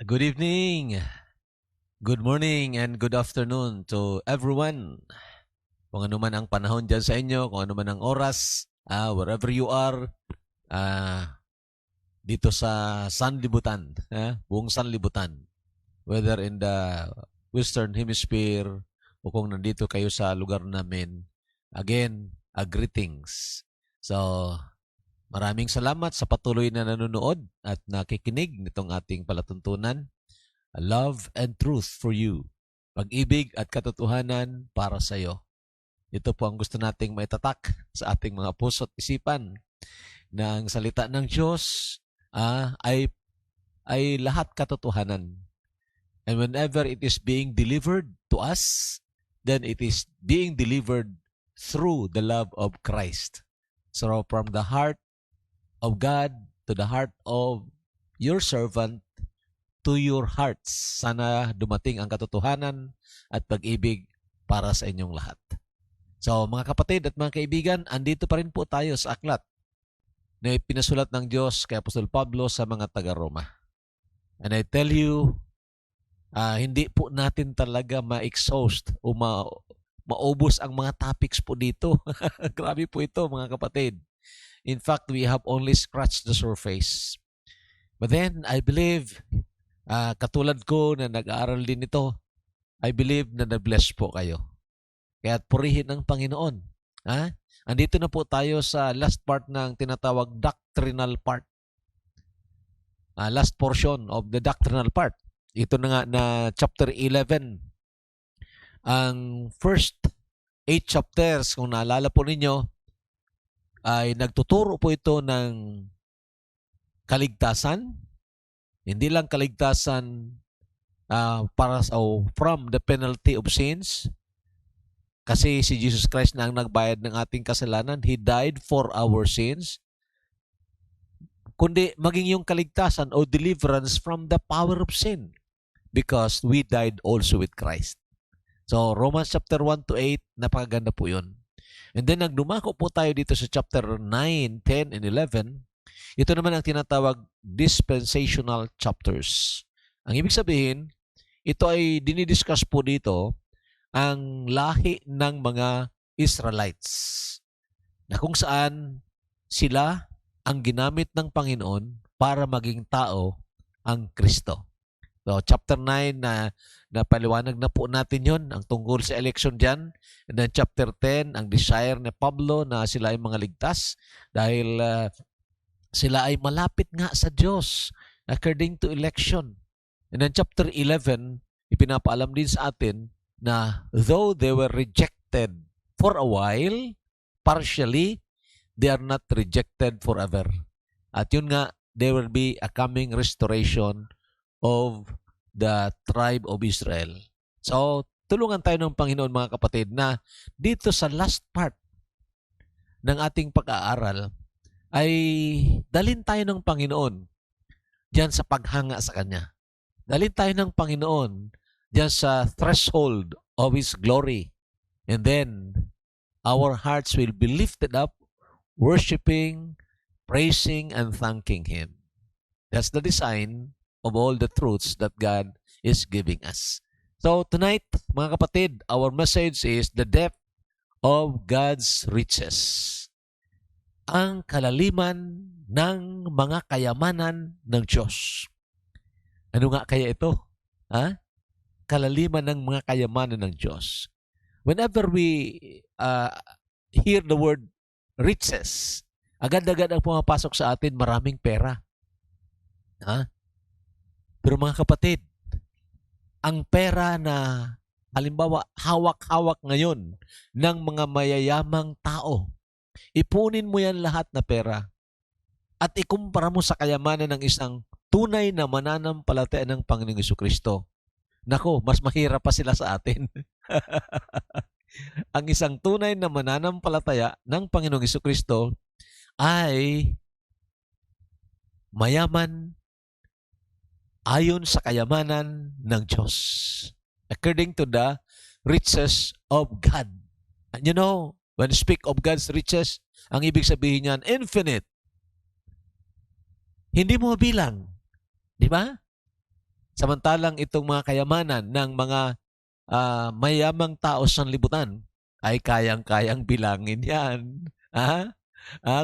Good evening, good morning, and good afternoon to everyone. Kung ano man ang panahon dyan sa inyo, kung ano man ang oras, wherever you are, ah, dito sa sanlibutan, buong sanlibutan, whether in the Western Hemisphere o kung nandito kayo sa lugar namin, again, greetings. So, maraming salamat sa patuloy na nanonood at nakikinig nitong ating palatuntunan. Love and truth for you. Pag-ibig at katotohanan para sa iyo. Ito po ang gusto nating maitatak sa ating mga puso at isipan na ang salita ng Diyos ay lahat katotohanan. And whenever it is being delivered to us, then it is being delivered through the love of Christ. So from the heart of God to the heart of your servant, to your hearts. Sana dumating ang katotohanan at pag-ibig para sa inyong lahat. So mga kapatid at mga kaibigan, andito pa rin po tayo sa aklat na pinasulat ng Diyos kay Apostol Pablo sa mga taga-Roma. And I tell you, hindi po natin talaga ma-exhaust o maubos ang mga topics po dito. Grabe po ito mga kapatid. In fact, we have only scratched the surface. But then, I believe, katulad ko na nag-aaral din ito, I believe na na-bless po kayo. Kaya purihin ang Panginoon. Andito na po tayo sa last part ng tinatawag doctrinal part. Last portion of the doctrinal part. Ito na nga na chapter 11. Ang first 8 chapters, kung naalala po ninyo, ay nagtuturo po ito ng kaligtasan. Hindi lang kaligtasan from the penalty of sins. Kasi si Jesus Christ na ang nagbayad ng ating kasalanan. He died for our sins. Kundi maging yung kaligtasan o deliverance from the power of sin. Because we died also with Christ. So Romans chapter 1 to 8, napakaganda po yun. And then nagdumako po tayo dito sa chapter 9, 10, and 11. Ito naman ang tinatawag dispensational chapters. Ang ibig sabihin, ito ay dinidiscuss po dito ang lahi ng mga Israelites na kung saan sila ang ginamit ng Panginoon para maging tao ang Kristo. So, chapter 9 na paliwanag na po natin yon ang tungkol sa election dyan. And then chapter 10, ang desire ni Pablo na sila ay mga ligtas dahil sila ay malapit nga sa Diyos according to election. And then chapter 11, ipinapaalam din sa atin na though they were rejected for a while, partially, they are not rejected forever. At yun nga, there will be a coming restoration of the tribe of Israel. So, tulungan tayo ng Panginoon mga kapatid na dito sa last part ng ating pag-aaral ay dalhin tayo ng Panginoon diyan sa paghanga sa Kanya. Dalhin tayo ng Panginoon diyan sa threshold of His glory. And then, our hearts will be lifted up, worshiping, praising, and thanking Him. That's the design of all the truths that God is giving us. So tonight, mga kapatid, our message is the depth of God's riches. Ang kalaliman ng mga kayamanan ng Diyos. Ano nga kaya ito? Kalaliman ng mga kayamanan ng Diyos. Whenever we hear the word riches, agad-agad ang pumapasok sa atin maraming pera. Pero mga kapatid, ang pera na halimbawa hawak-hawak ngayon ng mga mayayamang tao, ipunin mo yan lahat na pera at ikumpara mo sa kayamanan ng isang tunay na mananampalataya ng Panginoong Jesucristo. Nako, mas mahirap pa sila sa atin. Ang isang tunay na mananampalataya ng Panginoong Jesucristo ay mayaman ayon sa kayamanan ng Diyos. According to the riches of God. And you know, when you speak of God's riches, ang ibig sabihin niyan, infinite. Hindi mo mabilang. Di ba? Samantalang itong mga kayamanan ng mga mayamang tao sa sanlibutan ay kayang-kayang bilangin yan.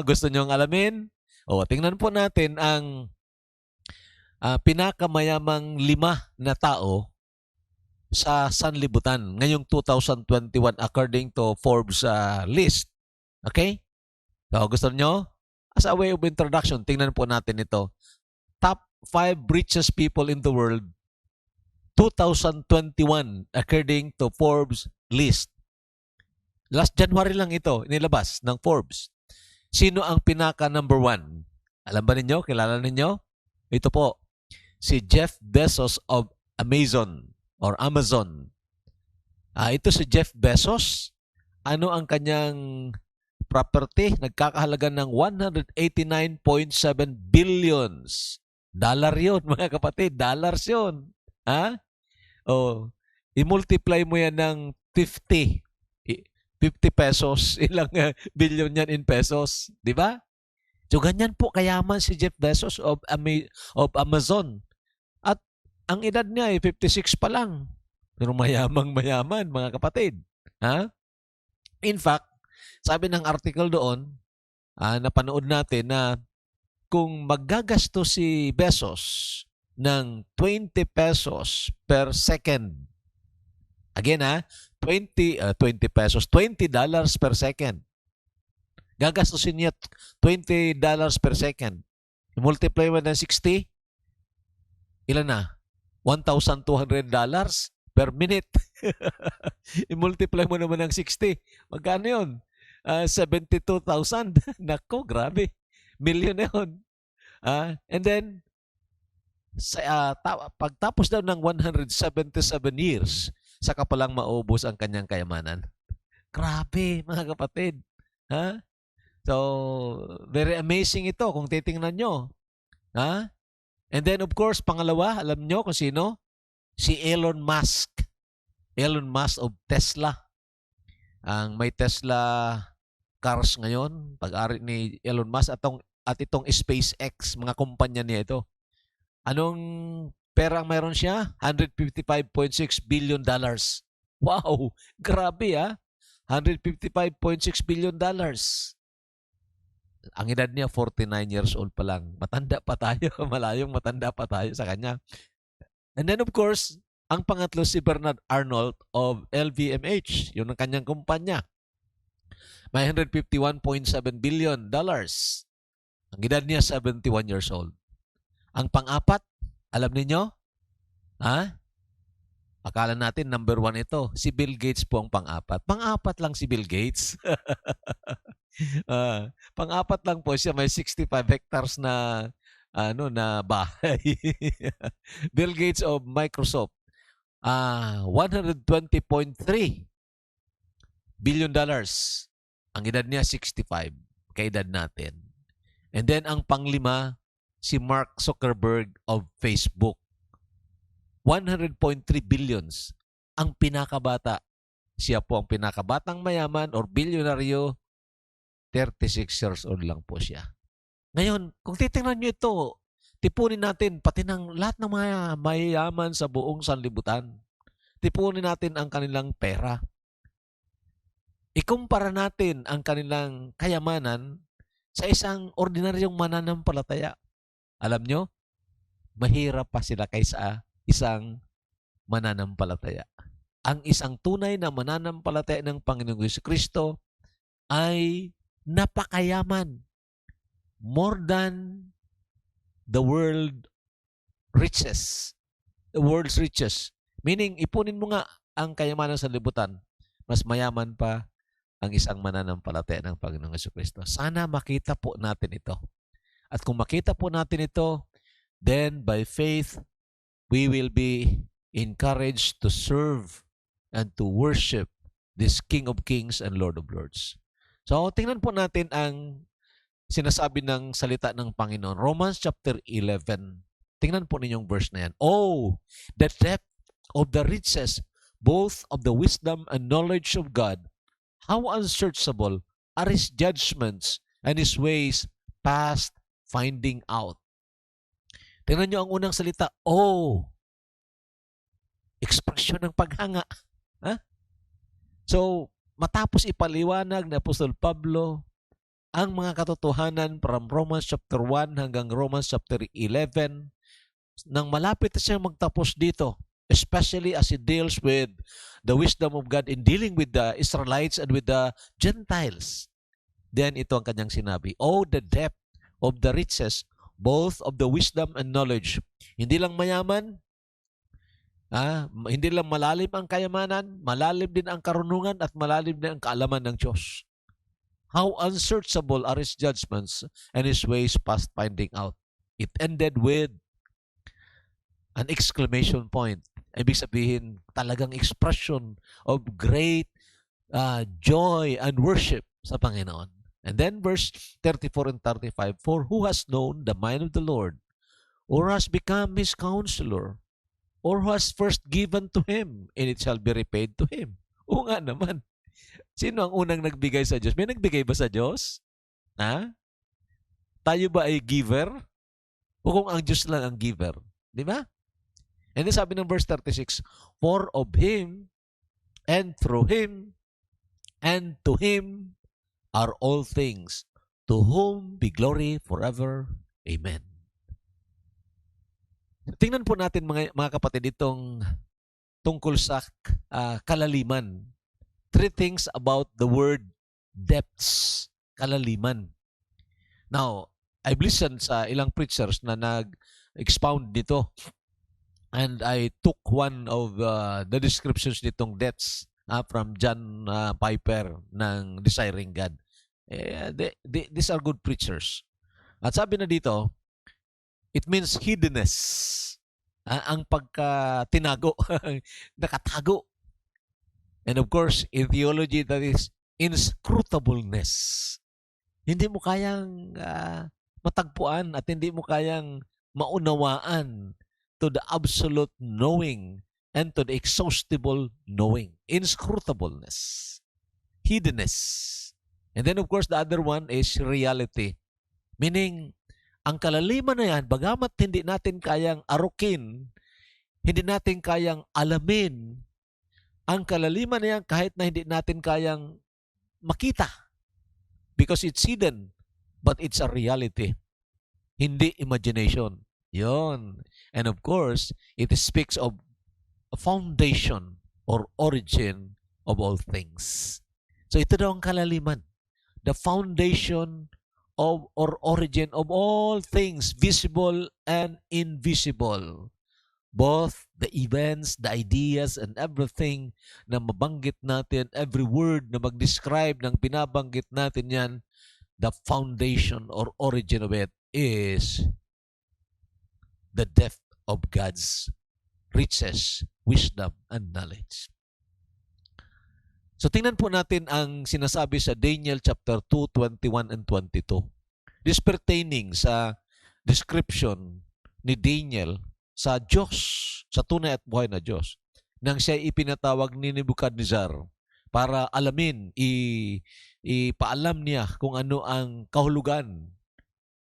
Gusto niyong alamin? O, tingnan po natin ang pinakamayamang 5 na tao sa sanlibutan ngayong 2021 according to Forbes list. Okay? So, gusto niyo? As a way of introduction, tingnan po natin ito. Top 5 richest people in the world 2021 according to Forbes list. Last January lang ito, inilabas ng Forbes. Sino ang pinaka number 1? Alam ba ninyo? Kilala ninyo? Ito po, si Jeff Bezos of Amazon or Amazon. Ito si Jeff Bezos. Ano ang kanyang property? Nagkakahalaga ng 189.7 billions. Dollar yun, mga kapatid. Dollars yun. I-multiply mo yan ng 50 pesos. Ilang billion yan in pesos. Di ba? So, ganyan po kayaman si Jeff Bezos of Amazon. At ang edad niya ay 56 pa lang. Pero mayamang-mayaman, mga kapatid. In fact, sabi ng article doon, napanood natin na kung maggagasto si Bezos ng 20 pesos per second, again 20 pesos, $20 per second. Gagastusin niya $20 per second. I-multiply mo ng 60, ilan na? $1,200 per minute. I-multiply mo naman ng 60. Magkano yun? 72,000. Nako, grabe. Million na yun. And then, pagtapos daw ng 177 years, saka palang maubos ang kanyang kayamanan. Grabe, mga kapatid. So, very amazing ito kung titingnan nyo. And then, of course, pangalawa, alam nyo kung sino? Si Elon Musk. Elon Musk of Tesla. Ang may Tesla cars ngayon, pag-ari ni Elon Musk at itong SpaceX, mga kumpanya niya ito. Anong pera ang mayroon siya? $155.6 billion. Wow! Grabe $155.6 billion. Ang edad niya, 49 years old pa lang. Matanda pa tayo. Malayong matanda pa tayo sa kanya. And then of course, ang pangatlo si Bernard Arnault of LVMH. Yun ang kanyang kumpanya. May $151.7 billion. Ang edad niya, 71 years old. Ang pang-apat, alam niyo? Akala natin number 1 ito. Si Bill Gates po ang pang-apat. Pang-apat lang si Bill Gates. Pang-apat lang po siya. May 65 hectares na bahay. Bill Gates of Microsoft. $120.3 billion. Ang edad niya 65. Kaedad natin. And then ang panglima, si Mark Zuckerberg of Facebook. 100.3 billions. Ang pinakabata. Siya po ang pinakabatang mayaman or bilyonaryo. 36 years old lang po siya. Ngayon, kung titingnan nyo ito, tipunin natin pati ng lahat ng mga mayayaman sa buong sanlibutan. Tipunin natin ang kanilang pera. Ikumpara natin ang kanilang kayamanan sa isang ordinaryong mananampalataya. Alam nyo, mahirap pa sila kaysa isang mananampalataya. Ang isang tunay na mananampalataya ng Panginoong Jesucristo ay napakayaman. More than the world riches. The world's riches. Meaning, ipunin mo nga ang kayamanan sa libutan, mas mayaman pa ang isang mananampalataya ng Panginoong Jesucristo. Sana makita po natin ito. At kung makita po natin ito, then by faith, we will be encouraged to serve and to worship this King of Kings and Lord of Lords. So, tingnan po natin ang sinasabi ng salita ng Panginoon. Romans chapter 11. Tingnan po ninyong verse na yan. Oh, the depth of the riches, both of the wisdom and knowledge of God, how unsearchable are His judgments and His ways past finding out. Tingnan nyo ang unang salita. Oh, Ekspresyon ng paghanga. Ha? So, matapos ipaliwanag ni Apostol Pablo ang mga katotohanan from Romans chapter 1 hanggang Romans chapter 11, nang malapit na siyang magtapos dito, especially as he deals with the wisdom of God in dealing with the Israelites and with the Gentiles, then ito ang kanyang sinabi, "Oh, the depth of the riches, both of the wisdom and knowledge." Hindi lang mayaman, hindi lang malalim ang kayamanan, malalim din ang karunungan at malalim din ang kaalaman ng Diyos. How unsearchable are His judgments and His ways past finding out. It ended with an exclamation point. Ibig sabihin, talagang expression of great joy and worship sa Panginoon. And then verse 34 and 35, "For who has known the mind of the Lord, or has become His counselor, or who has first given to Him, and it shall be repaid to Him?" Oo nga naman. Sino ang unang nagbigay sa Diyos? May nagbigay ba sa Diyos? Tayo ba ay giver? O kung ang Diyos lang ang giver? Di ba? And then sabi ng verse 36, "For of Him, and through Him, and to Him are all things, to whom be glory forever. Amen." Tingnan po natin mga kapatid itong tungkol sa kalaliman. 3 things about the word depths, kalaliman. Now, I've listened sa ilang preachers na nag-expound dito, and I took one of the descriptions nitong depths from John Piper ng Desiring God. These are good preachers. At sabi na dito, it means hiddenness. Ang pagka-tinago, nakatago. And of course, in theology, that is inscrutableness. Hindi mo kayang matagpuan at hindi mo kayang maunawaan to the absolute knowing and to the exhaustible knowing. Inscrutableness. Hiddenness. And then of course, the other one is reality. Meaning, ang kalaliman na yan, bagamat hindi natin kayang arukin, hindi natin kayang alamin, ang kalaliman na yan kahit na hindi natin kayang makita. Because it's hidden, but it's a reality. Hindi imagination. Yon. And of course, it speaks of a foundation or origin of all things. So ito daw ang kalaliman. The foundation of or origin of all things, visible and invisible. Both the events, the ideas, and everything na mabanggit natin, every word na mag-describe ng binabanggit natin yan, the foundation or origin of it is the depth of God's riches, wisdom, and knowledge. So tingnan po natin ang sinasabi sa Daniel chapter 2, 21 and 22. This pertaining sa description ni Daniel sa Diyos, sa tunay at buhay na Diyos, nang siya ipinatawag ni Nebuchadnezzar para alamin, ipaalam niya kung ano ang kahulugan,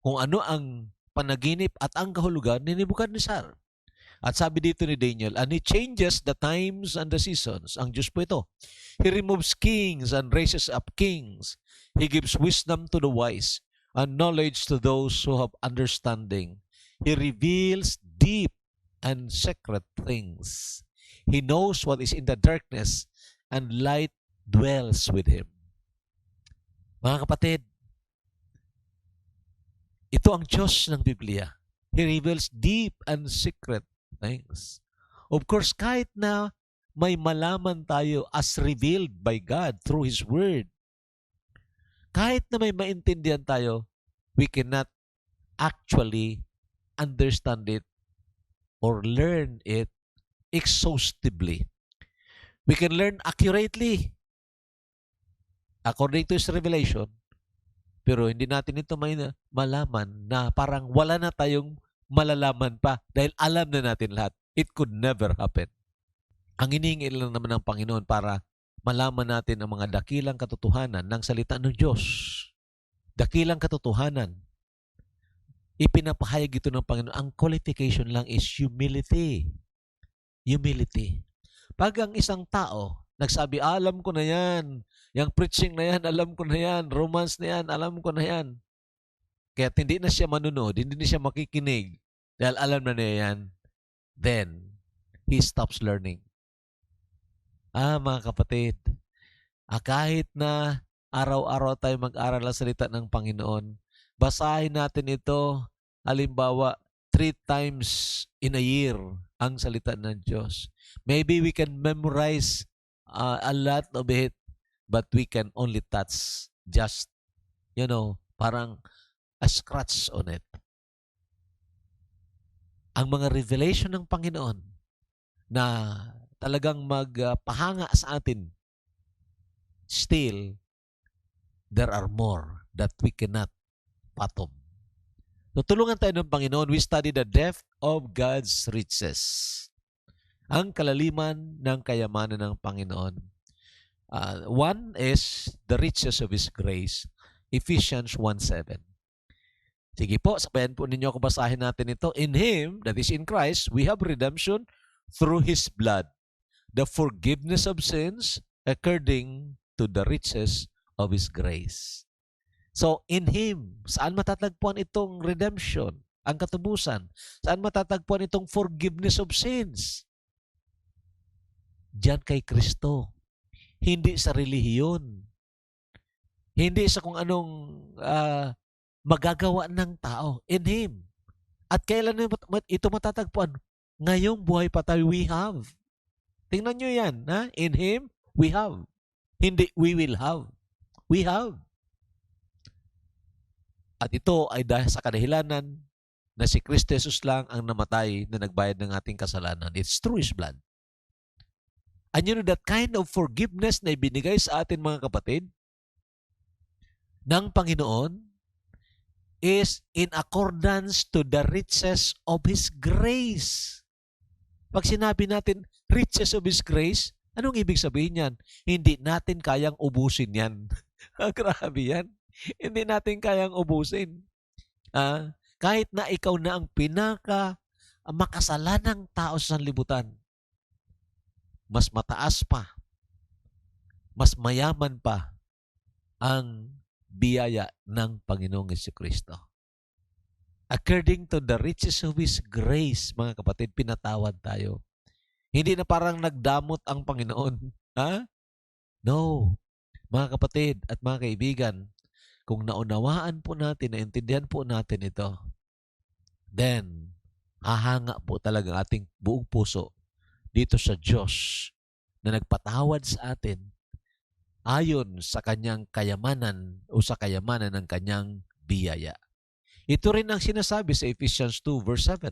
kung ano ang panaginip at ang kahulugan ni Nebuchadnezzar. At sabi dito ni Daniel, "And He changes the times and the seasons." Ang Diyos po ito. "He removes kings and raises up kings. He gives wisdom to the wise and knowledge to those who have understanding. He reveals deep and secret things. He knows what is in the darkness, and light dwells with Him." Mga kapatid, ito ang Diyos ng Biblia. He reveals deep and secret things. Of course, kahit na may malaman tayo as revealed by God through His Word, kahit na may maintindihan tayo, we cannot actually understand it or learn it exhaustively. We can learn accurately according to His revelation, pero hindi natin ito may malaman na parang wala na tayong malalaman pa dahil alam na natin lahat. It could never happen. Ang hinihingi lang naman ng Panginoon para malaman natin ang mga dakilang katotohanan ng salita ng Diyos. Dakilang katotohanan. Ipinapahayag ito ng Panginoon. Ang qualification lang is humility. Humility. Pag ang isang tao nagsabi, alam ko na yan, yung preaching na yan, alam ko na yan, romance na yan, alam ko na yan. Kaya hindi na siya manunod, hindi na siya makikinig dahil alam na niya yan, then he stops learning. Mga kapatid, kahit na araw-araw tayo mag-aral ang salita ng Panginoon, basahin natin ito, halimbawa, 3 times in a year ang salita ng Diyos. Maybe we can memorize a lot of it, but we can only touch just, parang a scratch on it. Ang mga revelation ng Panginoon na talagang magpahanga sa atin, still, there are more that we cannot fathom. Tutulungan tayo ng Panginoon. We study the depth of God's riches. Ang kalaliman ng kayamanan ng Panginoon. One is the riches of His grace. Ephesians 1:7. Sige po, sabayan po ninyo kung basahin natin ito. In Him, that is in Christ, we have redemption through His blood, the forgiveness of sins according to the riches of His grace. So, in Him, saan matatagpuan itong redemption, ang katubusan? Saan matatagpuan itong forgiveness of sins? Diyan kay Kristo. Hindi sa relihiyon. Hindi sa kung anong magagawa ng tao. In Him. At kailan ito matatagpuan? Ngayong buhay pa tayo, we have. Tingnan nyo yan. Ha? In Him, we have. Hindi, we will have. We have. At ito ay dahil sa kadahilanan na si Kristo Jesus lang ang namatay na nagbayad ng ating kasalanan. It's through His blood. And you know that kind of forgiveness na ibinigay sa atin mga kapatid ng Panginoon is in accordance to the riches of His grace. Pag sinabi natin riches of His grace, anong ibig sabihin yan? Hindi natin kayang ubusin yan. Grabe yan. Hindi natin kayang ubusin. Kahit na ikaw na ang makasalanang tao sa sanlibutan, mas mataas pa, mas mayaman pa ang biyaya ng Panginoong Jesucristo. According to the riches of His grace, mga kapatid, pinatawad tayo. Hindi na parang nagdamot ang Panginoon. No. Mga kapatid at mga kaibigan, kung naunawaan po natin, naintindihan po natin ito, then, hahanga po talaga ating buong puso dito sa Diyos na nagpatawad sa atin ayon sa Kanyang kayamanan o sa kayamanan ng Kanyang biyaya. Ito rin ang sinasabi sa Ephesians 2 verse 7.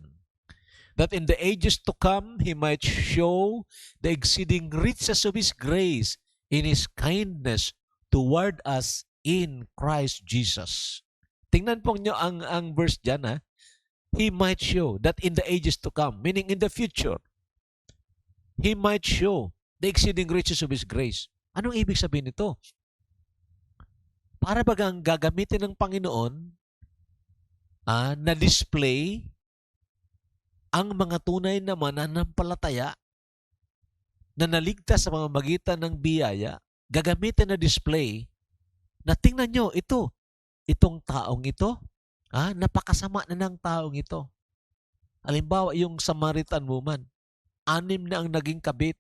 That in the ages to come, He might show the exceeding riches of His grace in His kindness toward us in Christ Jesus. Tingnan po nyo ang verse dyan, ha? He might show that in the ages to come, meaning in the future, He might show the exceeding riches of His grace. Anong ibig sabihin nito? Para bagang gagamitin ng Panginoon na display ang mga tunay na mananampalataya na naligtas sa pamamagitan ng biyaya, gagamitin na display na tingnan nyo, itong taong ito, napakasama na ng taong ito. Halimbawa, yung Samaritan woman, 6 na ang naging kabit.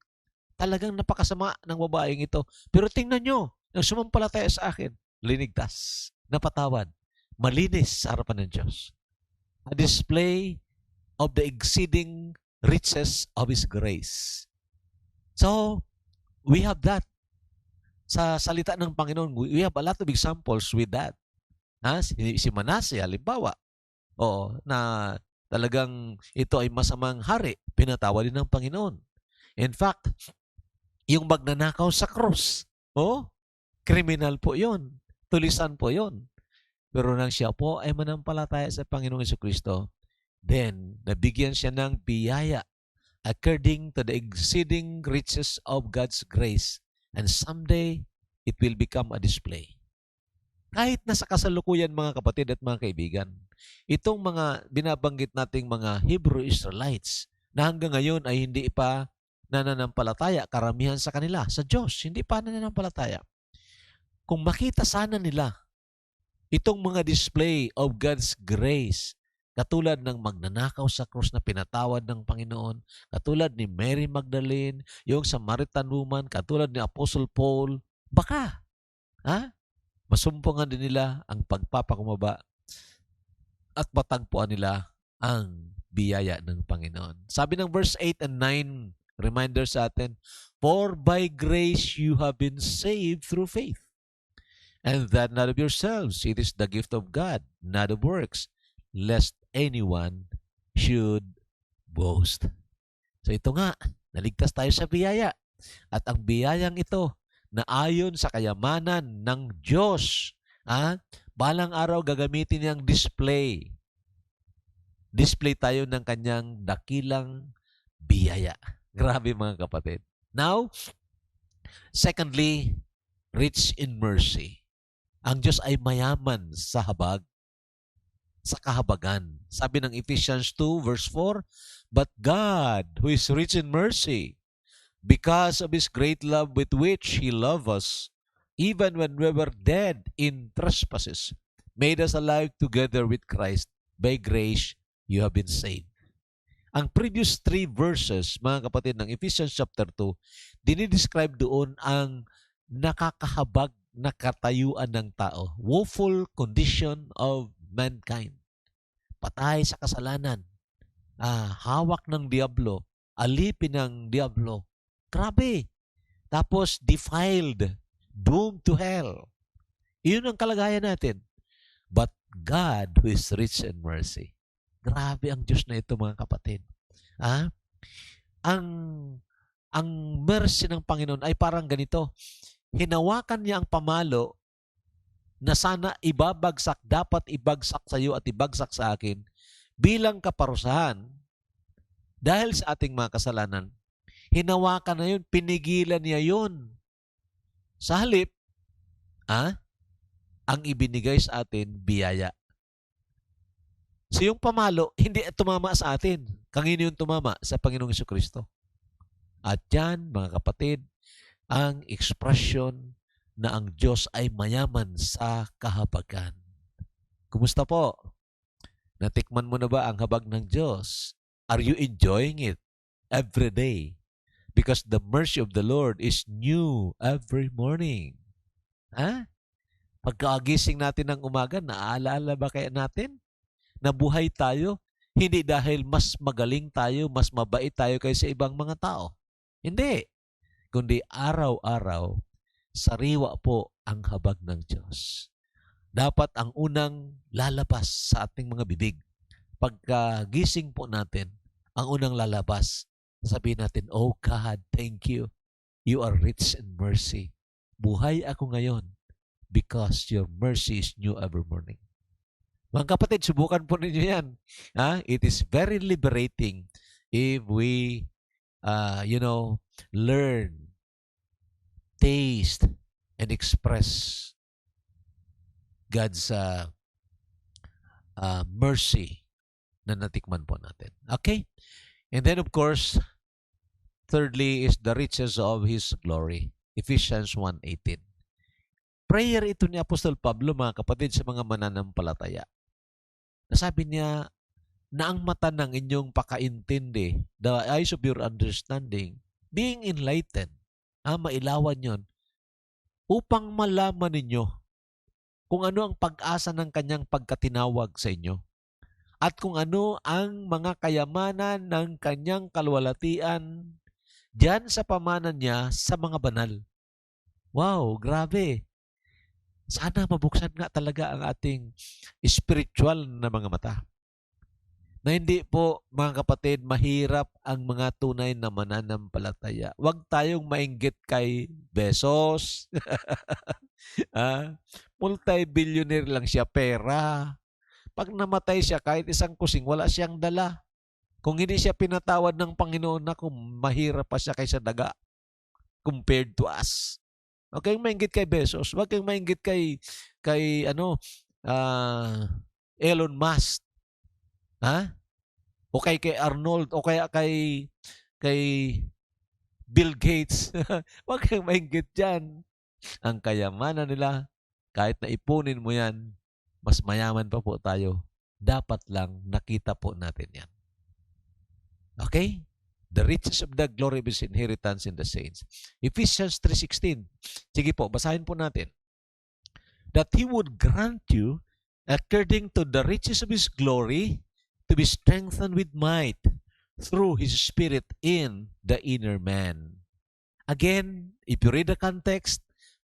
Talagang napakasama ng babaeng ito. Pero tingnan nyo, nang sumampalataya sa akin, linigtas, napatawad, malinis sa harapan ng Diyos. A display of the exceeding riches of His grace. So, we have that. Sa salita ng Panginoon, we have a lot of examples with that. Si Manase, halimbawa, na talagang ito ay masamang hari, pinatawad din ng Panginoon. In fact, yung magnanakaw sa krus, kriminal po yon, tulisan po yon. Pero nang siya po ay manampalataya sa Panginoong Jesucristo, then nabigyan siya ng biyaya according to the exceeding riches of God's grace. And someday, it will become a display. Kahit na sa kasalukuyan mga kapatid at mga kaibigan, itong mga binabanggit nating mga Hebrew Israelites na hanggang ngayon ay hindi pa nananampalataya, karamihan sa kanila, sa Diyos, hindi pa nananampalataya. Kung makita sana nila itong mga display of God's grace, katulad ng magnanakaw sa krus na pinatawad ng Panginoon, katulad ni Mary Magdalene, yung Samaritan woman, katulad ni Apostle Paul, baka, masumpungan din nila ang pagpapakumbaba at matagpuan nila ang biyaya ng Panginoon. Sabi ng verse 8 and 9, reminder sa atin, "For by grace you have been saved through faith, and that not of yourselves, it is the gift of God, not of works, lest anyone should boast." So ito nga, naligtas tayo sa biyaya. At ang biyayang ito, na ayon sa kayamanan ng Diyos, balang araw gagamitin niyang display. Display tayo ng kanyang dakilang biyaya. Grabe mga kapatid. Now, secondly, rich in mercy. Ang Diyos ay mayaman sa habag, sa kahabagan. Sabi ng Ephesians 2 verse 4, "But God, who is rich in mercy, because of His great love with which He loved us, even when we were dead in trespasses, made us alive together with Christ. By grace, you have been saved." Ang previous 3 verses, mga kapatid, ng Ephesians chapter 2, dinidescribe doon ang nakakahabag na katayuan ng tao. Woeful condition of mankind. Patay sa kasalanan. Hawak ng diablo. Alipin ng diablo. Grabe. Tapos defiled. Doomed to hell. Iyon ang kalagayan natin. But God who is rich in mercy. Grabe ang Diyos na ito mga kapatid. Ang mercy ng Panginoon ay parang ganito. Hinawakan niya ang pamalo na sana dapat ibagsak sa iyo at ibagsak sa akin bilang kaparusahan dahil sa ating mga kasalanan. Hinawakan na yun, pinigilan niya yun. Sa halip, ang ibinigay sa atin, biyaya. So yung pamalo, hindi tumama sa atin. Kanino yung tumama? Sa Panginoong Jesucristo. At yan, mga kapatid, ang ekspresyon na ang Diyos ay mayaman sa kahabagan. Kumusta po? Natikman mo na ba ang habag ng Diyos? Are you enjoying it every day? Because the mercy of the Lord is new every morning. Pagkagising natin ng umaga, naaalala ba kaya natin? Nabuhay tayo, hindi dahil mas magaling tayo, mas mabait tayo kaysa ibang mga tao. Hindi. Kundi araw-araw, sariwa po ang habag ng Diyos. Dapat ang unang lalabas sa ating mga bibig. Pagkagising po natin, ang unang lalabas, sabihin natin, "Oh God, thank you. You are rich in mercy. Buhay ako ngayon because your mercy is new every morning." Mga kapatid, subukan po ninyo yan. It is very liberating if we, learn, taste, and express God's mercy na natikman po natin. Okay? And then, of course, thirdly is the riches of His glory. Ephesians 1:18. Prayer ito ni Apostol Pablo, mga kapatid, sa mga mananampalataya. Nasabi niya na ang mata ng inyong pakaintindi, the eyes of your understanding, being enlightened, mailawan yon, upang malaman ninyo kung ano ang pag-asa ng kanyang pagkatinawag sa inyo at kung ano ang mga kayamanan ng kanyang kalwalatian diyan sa pamanan niya sa mga banal. Wow, grabe. Sana mabuksan nga talaga ang ating spiritual na mga mata. Na hindi po, mga kapatid, mahirap ang mga tunay na mananampalataya. Huwag tayong mainggit kay Bezos. Multi-billionaire lang siya, pera. Pag namatay siya, kahit isang kusing, wala siyang dala. Kung hindi siya pinatawad ng Panginoon, naku, mahirap pa siya kaysa daga compared to us. Huwag kayong mainggit kay Bezos. Huwag kayong mainggit kay Elon Musk. O kay Arnold, o kaya kay Bill Gates. Huwag kang mainggit dyan. Ang kayamanan nila, kahit na ipunin mo yan, mas mayaman pa po tayo. Dapat lang nakita po natin yan. Okay? The riches of the glory of His inheritance in the saints. Ephesians 3:16. Sige po, basahin po natin. That He would grant you, according to the riches of His glory, to be strengthened with might through His Spirit in the inner man. Again, if you read the context,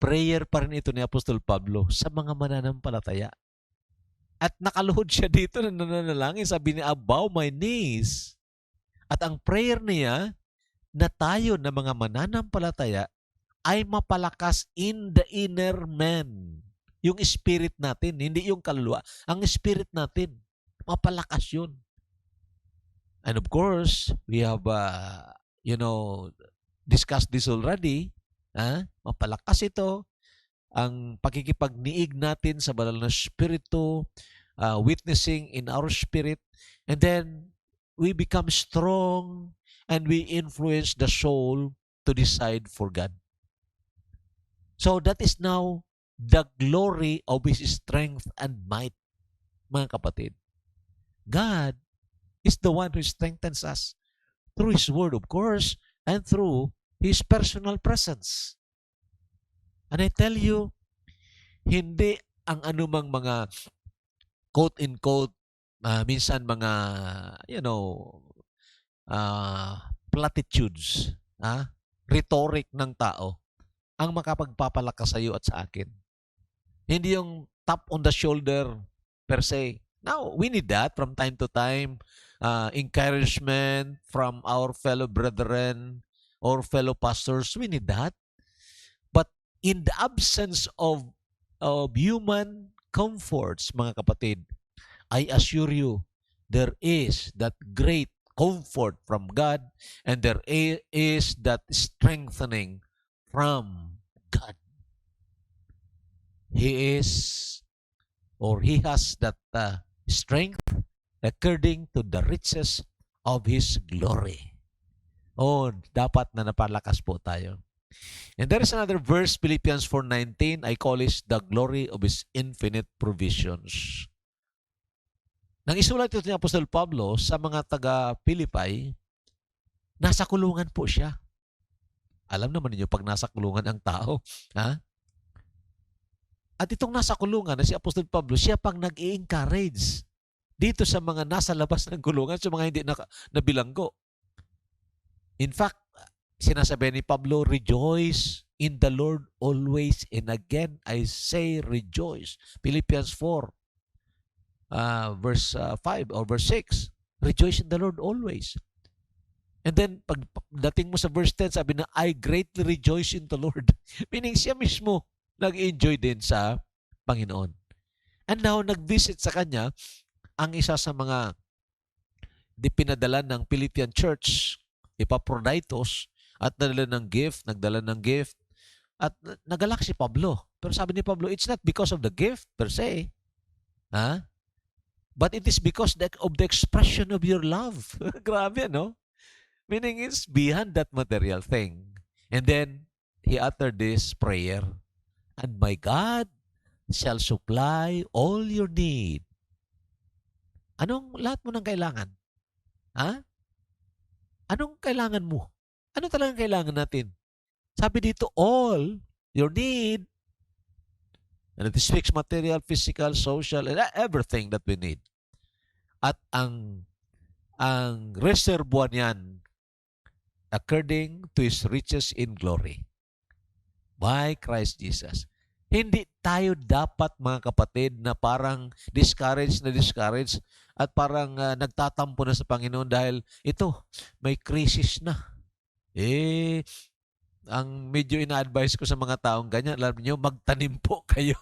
prayer pa rin ito ni Apostol Pablo sa mga mananampalataya. At nakaluhod siya dito na nananalangin, sabi niya, bow my knees. At ang prayer niya na tayo na mga mananampalataya ay mapalakas in the inner man. Yung spirit natin, hindi yung kaluluwa. Ang spirit natin, mapalakas yun. And of course, we have, discussed this already. Mapalakas ito. Ang pakikipagniig natin sa banal na spirito, witnessing in our spirit. And then, we become strong and we influence the soul to decide for God. So that is now the glory of His strength and might, mga kapatid. God is the one who strengthens us through His Word, of course, and through His personal presence. And I tell you, hindi ang anumang mga quote-in-quote, minsan mga, platitudes, rhetoric ng tao, ang makapagpapalakas sa iyo at sa akin. Hindi yung tap on the shoulder per se. Now, we need that from time to time. Encouragement from our fellow brethren or fellow pastors. We need that. But in the absence of human comforts, mga kapatid, I assure you, there is that great comfort from God and there is that strengthening from God. He is, or He has that strength according to the riches of His glory. Dapat na napalakas po tayo. And there is another verse, Philippians 4:19, I call it the glory of His infinite provisions. Nang isulat ito ni Apostol Pablo sa mga taga-Pilipay, nasa kulungan po siya. Alam naman niyo pag nasa kulungan ang tao, At itong nasa kulungan na si Apostol Pablo, siya pang nag-i-encourage dito sa mga nasa labas ng kulungan, sa mga hindi nabilanggo. In fact, sinasabi ni Pablo, rejoice in the Lord always. And again, I say rejoice. Philippians 4, verse 5 or verse 6. Rejoice in the Lord always. And then, pag dating mo sa verse 10, sabi na, I greatly rejoice in the Lord. Meaning siya mismo, nag-enjoy din sa Panginoon. And now, nag-visit sa kanya ang isa sa mga pinadala ng Philippian Church, Epaphroditus, at nagdala ng gift, at nagalak si Pablo. Pero sabi ni Pablo, it's not because of the gift per se, but it is because of the expression of your love. Grabe, no? Meaning it's beyond that material thing. And then, he uttered this prayer, and my God shall supply all your need. Anong lahat mo ng kailangan? Anong kailangan mo? Ano talagang kailangan natin? Sabi dito, all your need, and it speaks material, physical, social, and everything that we need. At ang reservoir niyan, according to His riches in glory, by Christ Jesus. Hindi tayo dapat, mga kapatid, na parang discouraged at parang nagtatampo na sa Panginoon dahil ito, may crisis na. Ang medyo ina-advise ko sa mga taong ganyan, alam niyo, magtanim po kayo.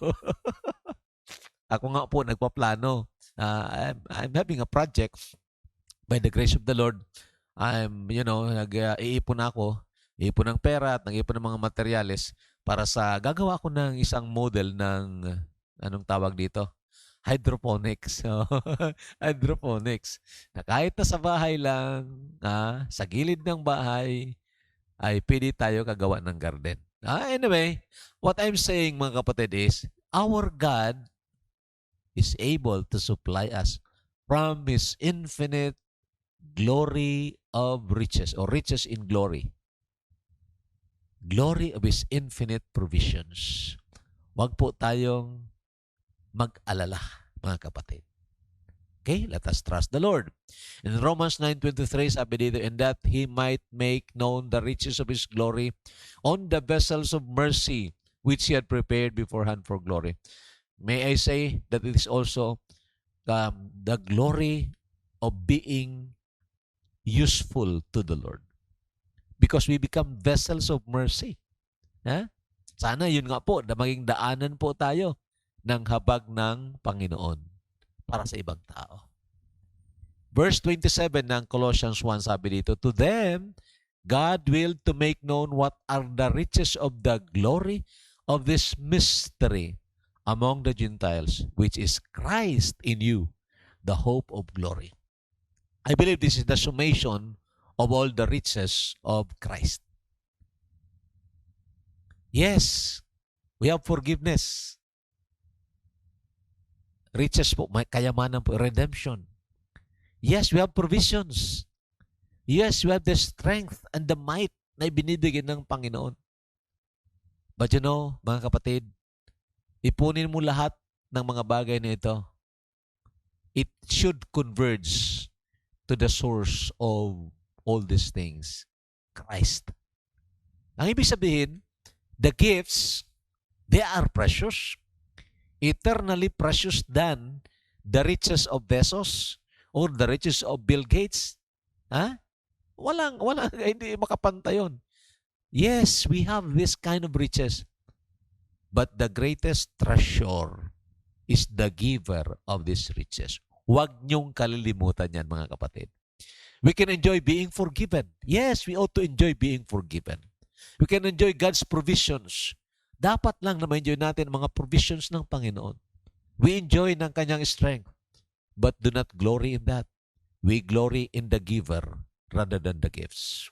Ako nga po, nagpaplano. I'm having a project by the grace of the Lord. Nag-iipon ako, iipon ng pera at nag-iipon ng mga materyales para sa gagawa ko ng isang model ng anong tawag dito? Hydroponics. Hydroponics. Na kahit na sa bahay lang, sa gilid ng bahay, ay pwede tayo kagawa ng garden. Anyway, what I'm saying mga kapatid is, our God is able to supply us from His infinite glory of riches or riches in glory. Glory of His infinite provisions. Huwag po tayong mag-alala, mga kapatid. Okay, let us trust the Lord. In Romans 9:23, sabi dito, "And that He might make known the riches of His glory on the vessels of mercy, which He had prepared beforehand for glory." May I say that it is also the glory of being useful to the Lord. Because we become vessels of mercy. Ha? Sana yun nga po, na maging daanan po tayo ng habag ng Panginoon para sa ibang tao. Verse 27 ng Colossians 1, sabi dito, "To them, God willed to make known what are the riches of the glory of this mystery among the Gentiles, which is Christ in you, the hope of glory." I believe this is the summation of all the riches of Christ. Yes, we have forgiveness. Riches po, may kayamanan po, redemption. Yes, we have provisions. Yes, we have the strength and the might na ibinibigay ng Panginoon. But you know, mga kapatid, ipunin mo lahat ng mga bagay na ito. It should converge to the source of all these things, Christ. Ang ibig sabihin, the gifts, they are precious, eternally precious than the riches of Bezos or the riches of Bill Gates. Ha? Walang, hindi makapantay yun. Yes, we have this kind of riches, but the greatest treasure is the giver of these riches. Huwag niyong kalilimutan yan, mga kapatid. We can enjoy being forgiven. Yes, we ought to enjoy being forgiven. We can enjoy God's provisions. Dapat lang na ma-enjoy natin ang mga provisions ng Panginoon. We enjoy ng kanyang strength, but do not glory in that. We glory in the giver rather than the gifts.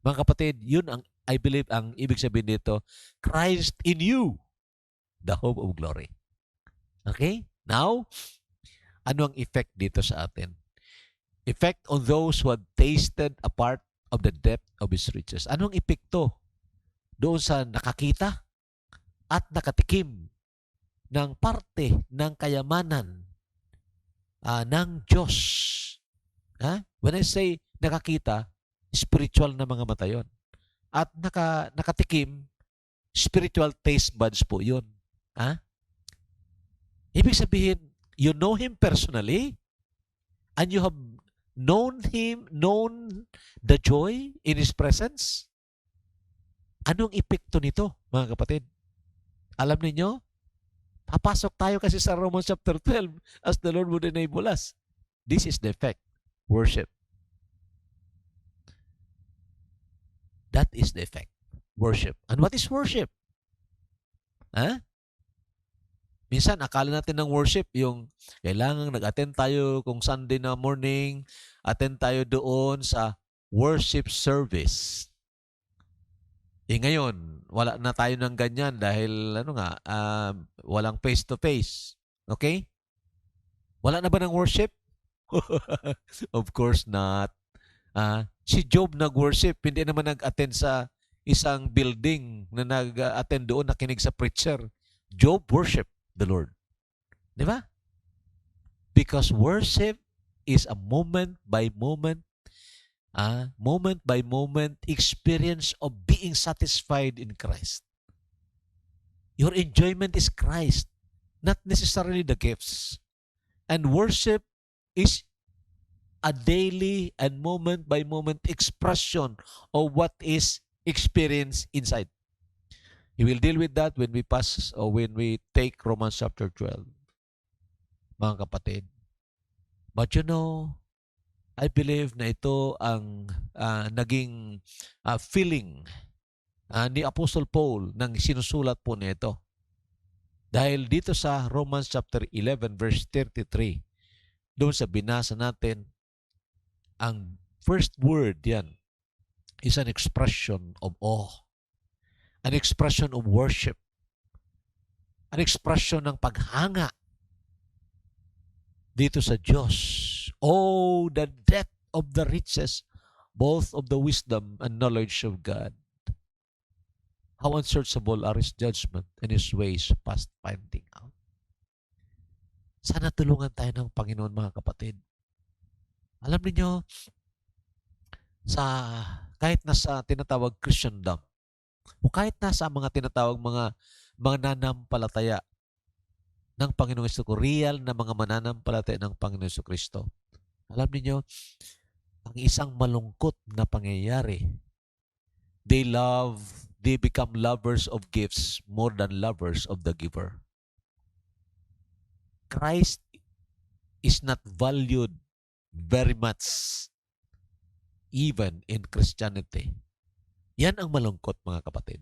Mga kapatid, yun ang, I believe, ang ibig sabihin dito, Christ in you, the hope of glory. Okay? Now, ano ang effect dito sa atin? Effect on those who have tasted a part of the depth of His riches. Anong epekto doon sa nakakita at nakatikim ng parte ng kayamanan ng Diyos? When I say nakakita, spiritual na mga mata yun. At nakatikim, spiritual taste buds po yun. Ibig sabihin, you know Him personally and you have known the joy in His presence. Anong epekto nito, mga kapatid? Alam niyo, papasok tayo kasi sa Romans chapter 12 as the Lord would enable us. This is the effect. Worship. That is the effect. Worship. And what is worship? Minsan, akala natin ng worship, yung kailangan nag-attend tayo kung Sunday na morning, attend tayo doon sa worship service. Ngayon, wala na tayo ng ganyan dahil walang face-to-face. Okay? Wala na ba ng worship? Of course not. Si Job nag-worship, hindi naman nag-attend sa isang building na nag-attend doon, nakinig sa preacher. Job worship the Lord. Di ba? Because worship is a moment by moment experience of being satisfied in Christ. Your enjoyment is Christ, not necessarily the gifts. And worship is a daily and moment by moment expression of what is experienced inside. We will deal with that when we pass or when we take Romans chapter 12. Mga kapatid. But you know, I believe na ito ang naging feeling ni Apostle Paul nang sinusulat po nito. Dahil dito sa Romans chapter 11 verse 33, doon sa binasa natin, ang first word yan, is an expression of awe, an expression of worship, an expression ng paghanga dito sa Diyos. Oh, the depth of the riches, both of the wisdom and knowledge of God. How unsearchable are His judgment and His ways past finding out. Sana tulungan tayo ng Panginoon, mga kapatid. Alam niyo, kahit nasa tinatawag Christendom, o kahit nasa mga tinatawag mga nananampalataya ng Panginoong Hesus, real na mga mananampalataya ng Panginoong Kristo. Alam niyo, ang isang malungkot na pangyayari, they become lovers of gifts more than lovers of the giver. Christ is not valued very much even in Christianity. Yan ang malungkot, mga kapatid.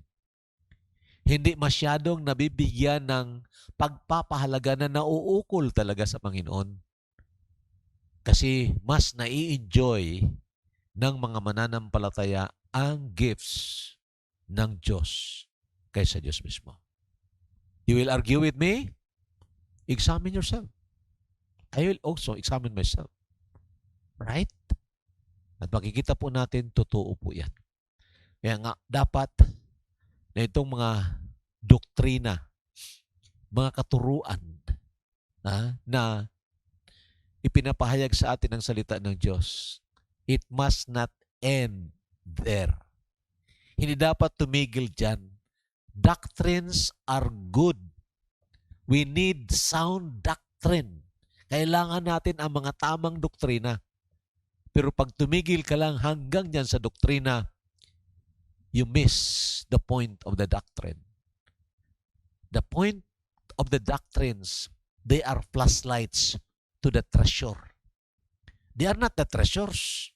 Hindi masyadong nabibigyan ng pagpapahalaga na nauukol talaga sa Panginoon. Kasi mas nai-enjoy ng mga mananampalataya ang gifts ng Diyos kaysa Diyos mismo. You will argue with me? Examine yourself. I will also examine myself. Right? At makikita po natin, totoo po yan. Kaya nga, dapat na itong mga doktrina, mga katuruan na ipinapahayag sa atin ng salita ng Diyos, it must not end there. Hindi dapat tumigil dyan. Doctrines are good. We need sound doctrine. Kailangan natin ang mga tamang doktrina. Pero pag tumigil ka lang hanggang dyan sa doktrina, you miss the point of the doctrine. The point of the doctrines, they are flashlights to the treasure. They are not the treasures.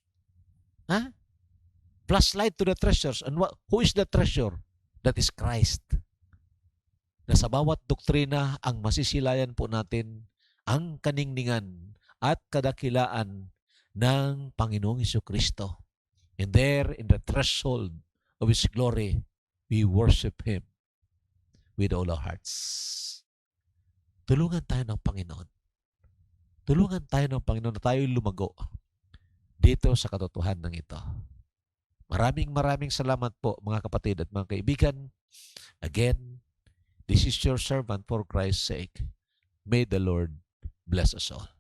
Flashlight to the treasures. And who is the treasure? That is Christ. Na sa bawat doktrina, ang masisilayan po natin ang kaningningan at kadakilaan ng Panginoong Jesucristo. And there, in the threshold of His glory, we worship Him with all our hearts. Tulungan tayo ng Panginoon. Tulungan tayo ng Panginoon na tayo lumago dito sa katotohanan ito. Maraming salamat po, mga kapatid at mga kaibigan. Again, this is your servant for Christ's sake. May the Lord bless us all.